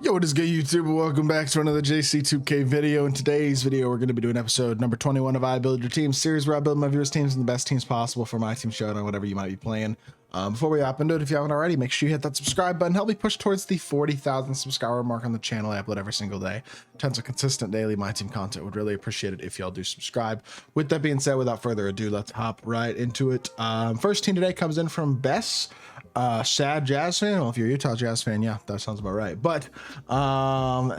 Yo, what is good, YouTube? Welcome back to another JC2K video. In today's video, we're going to be doing episode number 21 of I Build Your Team series, where I build my viewers' teams and the best teams possible for my team showdown, whatever you might be playing. Before we hop into it, if you haven't already, make sure you hit that subscribe button. Help me push towards the 40,000 subscriber mark on the channel. I upload every single day. Tons of consistent daily my team content. Would really appreciate it if y'all do subscribe. With that being said, without further ado, let's hop right into it. First team today comes in from Bess. Sad Jazz fan. Well, if you're a Utah Jazz fan, yeah, that sounds about right. But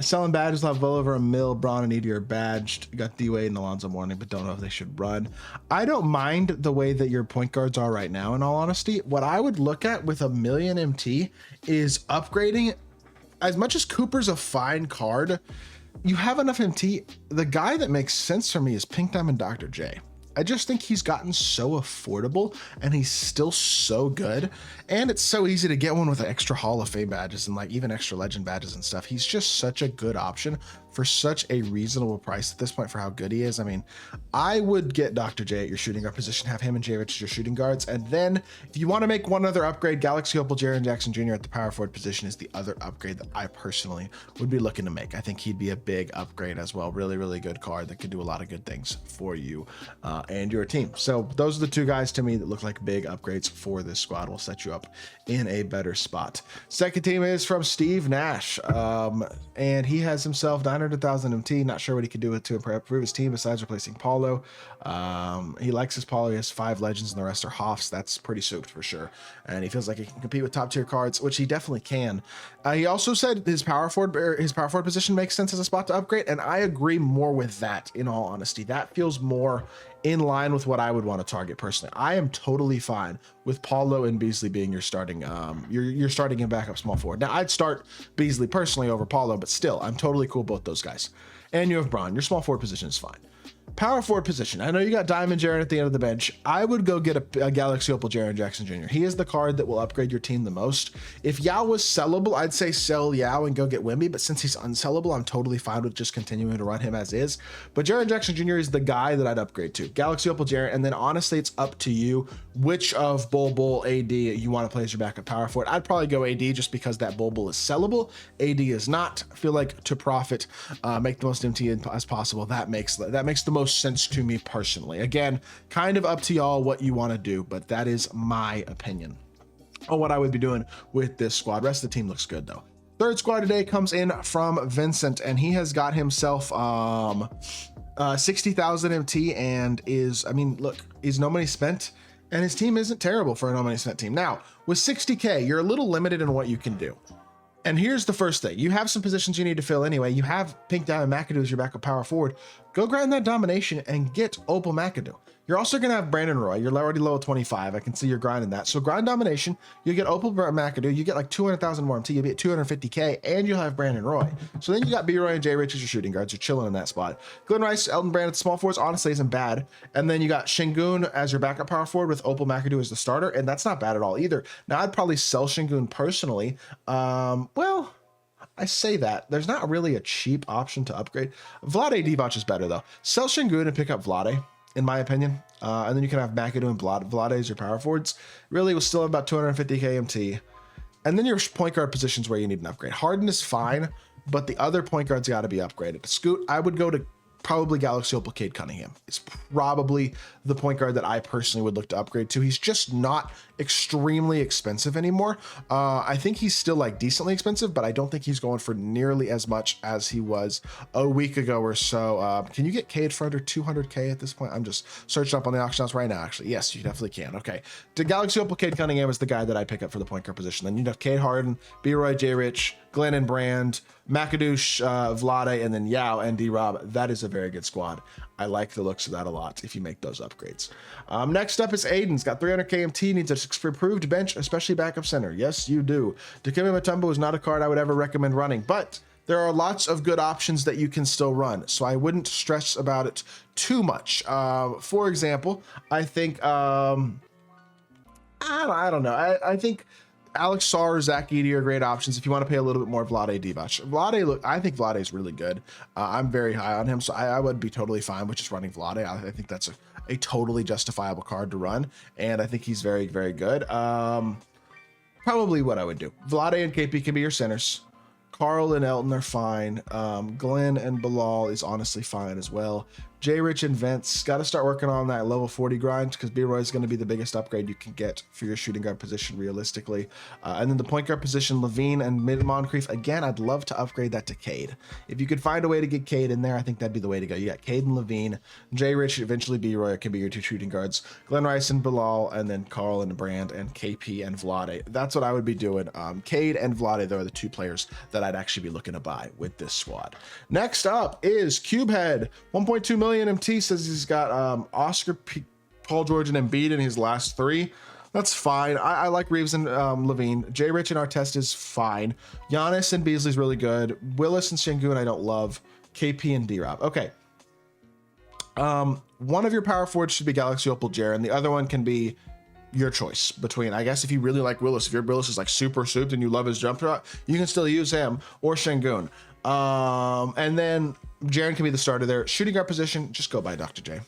selling badges, have well over a mil. Braun and Edie are badged. You got D-Wade and Alonzo Mourning, but don't know if they should run. I don't mind the way that your point guards are right now, in all honesty. What I would look at with a million MT is upgrading. As much as Cooper's a fine card, you have enough MT. The guy that makes sense for me is Pink Diamond Dr. J. I just think he's gotten so affordable and he's still so good. And it's so easy to get one with extra Hall of Fame badges and like even extra legend badges and stuff. He's just such a good option for such a reasonable price at this point for how good he is. I mean, I would get Dr. J at your shooting guard position, have him and J Rich as your shooting guards. And then if you want to make one other upgrade, Galaxy Opal Jaren Jackson Jr. at the power forward position is the other upgrade that I personally would be looking to make. I think he'd be a big upgrade as well. Really, really good card that could do a lot of good things for you and your team. So those are the two guys to me that look like big upgrades for this squad. Will set you up in a better spot. Second team is from Steve Nash, and he has himself 900,000 MT. Not sure what he could do to improve his team besides replacing Paulo. He likes his Paulo. He has 5 legends and the rest are Hoffs. That's pretty souped for sure. And he feels like he can compete with top tier cards, which he definitely can. He also said his power forward position makes sense as a spot to upgrade, and I agree more with that. In all honesty, that feels more in line with what I would want to target personally. I am totally fine with Paulo and Beasley being your starting your starting and backup small forward. Now I'd start Beasley personally over Paulo, but still I'm totally cool with both those guys. And you have Braun. Your small forward position is fine. Power forward position. I know you got Diamond Jaren at the end of the bench. I would go get a Galaxy Opal Jaren Jackson Jr. He is the card that will upgrade your team the most. If Yao was sellable, I'd say sell Yao and go get Wemby, but since he's unsellable, I'm totally fine with just continuing to run him as is. But Jaren Jackson Jr. is the guy that I'd upgrade to. Galaxy Opal Jaren, and then honestly, it's up to you which of Bull AD you want to play as your backup power forward. I'd probably go AD just because that Bull is sellable. AD is not. I feel like to profit, make the most MT as possible. That makes the most sense to me personally. Again, kind of up to y'all what you want to do, but that is my opinion on what I would be doing with this squad. Rest of the team looks good though. Third squad today comes in from Vincent, and he has got himself 60,000 MT and is, I mean, look, he's no money spent and his team isn't terrible for a no money spent team. Now with 60K, you're a little limited in what you can do. And here's the first thing. You have some positions you need to fill anyway. You have Pink Diamond McAdoo as your backup power forward. Go grind that domination and get Opal McAdoo. You're also going to have Brandon Roy. You're already low at 25. I can see you're grinding that. So grind domination. You get Opal McAdoo. You get like 200,000 more MT. You'll be at 250K and you'll have Brandon Roy. So then you got B-Roy and J Rich as your shooting guards. You're chilling in that spot. Glenn Rice, Elton Brand at the small forwards honestly isn't bad. And then you got Şengün as your backup power forward with Opal McAdoo as the starter. And that's not bad at all either. Now I'd probably sell Şengün personally. Well, I say that there's not really a cheap option to upgrade. Vlade Divac is better though. Sell Şengün and pick up Vlade, in my opinion. And then you can have McAdoo and Vlade as your power forwards. Really, we'll still have about 250K MT. And then your point guard positions where you need an upgrade. Harden is fine, but the other point guards got to be upgraded. Scoot, I would go to probably Galaxy Opal Cade Cunningham. It's probably the point guard that I personally would look to upgrade to. He's just not extremely expensive anymore. I think he's still like decently expensive, but I don't think he's going for nearly as much as he was a week ago or so. Can you get Cade for under 200K at this point? I'm just searching up on the auction house right now, actually. Yes, you definitely can. Okay. The Galaxy Opal Cade Cunningham is the guy that I pick up for the point guard position. Then you'd have Cade Harden, B-Roy, J Rich, Glenn and Brand, McAdoo, Vlade, and then Yao and D-Rob. That is a very good squad. I like the looks of that a lot if you make those upgrades. Next up is Aiden's got 300K MT, needs an improved bench, especially backup center. Yes, you do. Dikembe Mutombo is not a card I would ever recommend running, but there are lots of good options that you can still run, so I wouldn't stress about it too much. For example, I think, I don't know. I think Alex Sarr or Zach Edey are great options if you want to pay a little bit more. Vlade Divac. Vlade, look, I think Vlade is really good. I'm very high on him, so I would be totally fine with just running Vlade. I think that's a totally justifiable card to run, and I think he's very, very good. Probably what I would do. Vlade and KP can be your centers. Carl and Elton are fine. Glenn and Bilal is honestly fine as well. J Rich and Vince got to start working on that level 40 grind, because B-Roy is going to be the biggest upgrade you can get for your shooting guard position realistically. And then the point guard position, Levine and Moncrief, again, I'd love to upgrade that to Cade. If you could find a way to get Cade in there, I think that'd be the way to go. You got Cade and Levine, J Rich, eventually B-Roy can be your 2 shooting guards, Glenn Rice and Bilal, and then Carl and Brand and KP and Vlade. That's what I would be doing. Cade and Vlade, though, are the 2 players that I'd actually be looking to buy with this squad. Next up is Cubehead, 1.2 million MT, says he's got Oscar, Paul George, and Embiid in his last 3. That's fine. I like Reeves and Levine. J Rich and Artest is fine. Giannis and Beasley's really good. Willis and Şengün I don't love. KP and D-Rob. Okay. One of your power forwards should be Galaxy Opal Jaren. The other one can be your choice between, I guess, if you really like Willis, if your Willis is like super souped and you love his jump shot, you can still use him, or Şengün. And then Jaren can be the starter there. Shooting guard position, just go by Dr. J.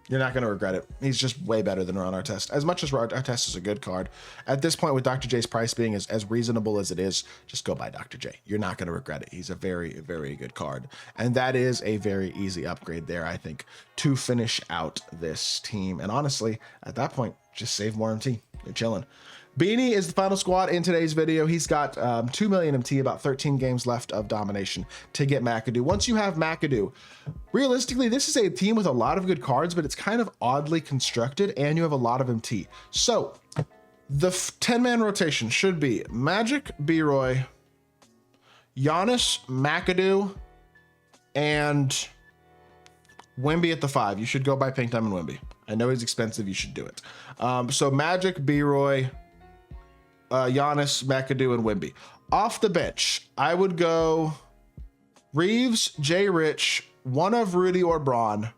You're not going to regret it. He's just way better than Ron Artest. As much as Artest is a good card, at this point with Dr. J's price being as reasonable as it is, just go by Dr. J. You're not going to regret it. He's a very, very good card. And that is a very easy upgrade there, I think, to finish out this team. And honestly, at that point, just save more MT. You're chilling. Beanie is the final squad in today's video. He's got 2 million MT, about 13 games left of domination to get McAdoo. Once you have McAdoo, realistically, this is a team with a lot of good cards, but it's kind of oddly constructed, and you have a lot of MT. So the 10-man rotation should be Magic, B-Roy, Giannis, McAdoo, and Wemby at the 5. You should go by Pink Diamond Wemby. I know he's expensive. You should do it. So Magic, B-Roy, Giannis, McAdoo, and Wemby. Off the bench, I would go Reeves, J Rich, one of Rudy or Braun,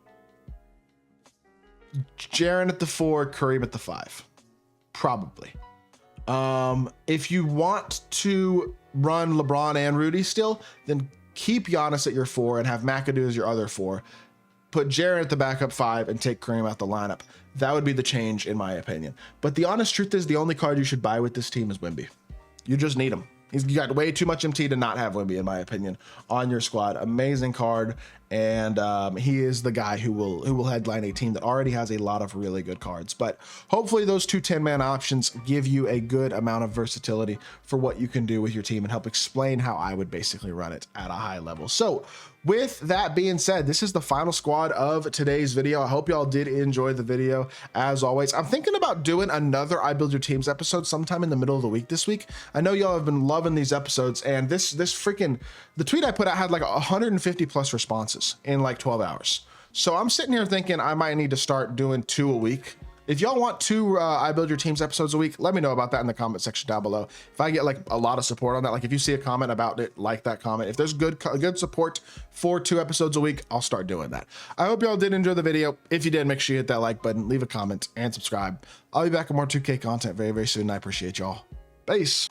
Jaren at the 4, Kareem at the 5. Probably. If you want to run LeBron and Rudy still, then keep Giannis at your 4 and have McAdoo as your other 4. Put Jaren at the backup 5 and take Kareem out the lineup. That would be the change, in my opinion. But the honest truth is, the only card you should buy with this team is Wemby. You just need him. You got way too much MT to not have Wemby, in my opinion, on your squad. Amazing card, and he is the guy who will headline a team that already has a lot of really good cards. But hopefully those 2 10-man options give you a good amount of versatility for what you can do with your team and help explain how I would basically run it at a high level. So with that being said, this is the final squad of today's video. I hope y'all did enjoy the video. As always, I'm thinking about doing another I Build Your Teams episode sometime in the middle of the week this week. I know y'all have been loving these episodes, and the tweet I put out had like 150 plus responses in like 12 hours. So I'm sitting here thinking I might need to start doing 2 a week. If y'all want 2 I Build Your Teams episodes a week, let me know about that in the comment section down below. If I get like a lot of support on that, like if you see a comment about it, like that comment. If there's good support for 2 episodes a week, I'll start doing that. I hope y'all did enjoy the video. If you did, make sure you hit that like button, leave a comment, and subscribe. I'll be back with more 2K content very, very soon. I appreciate y'all. Peace.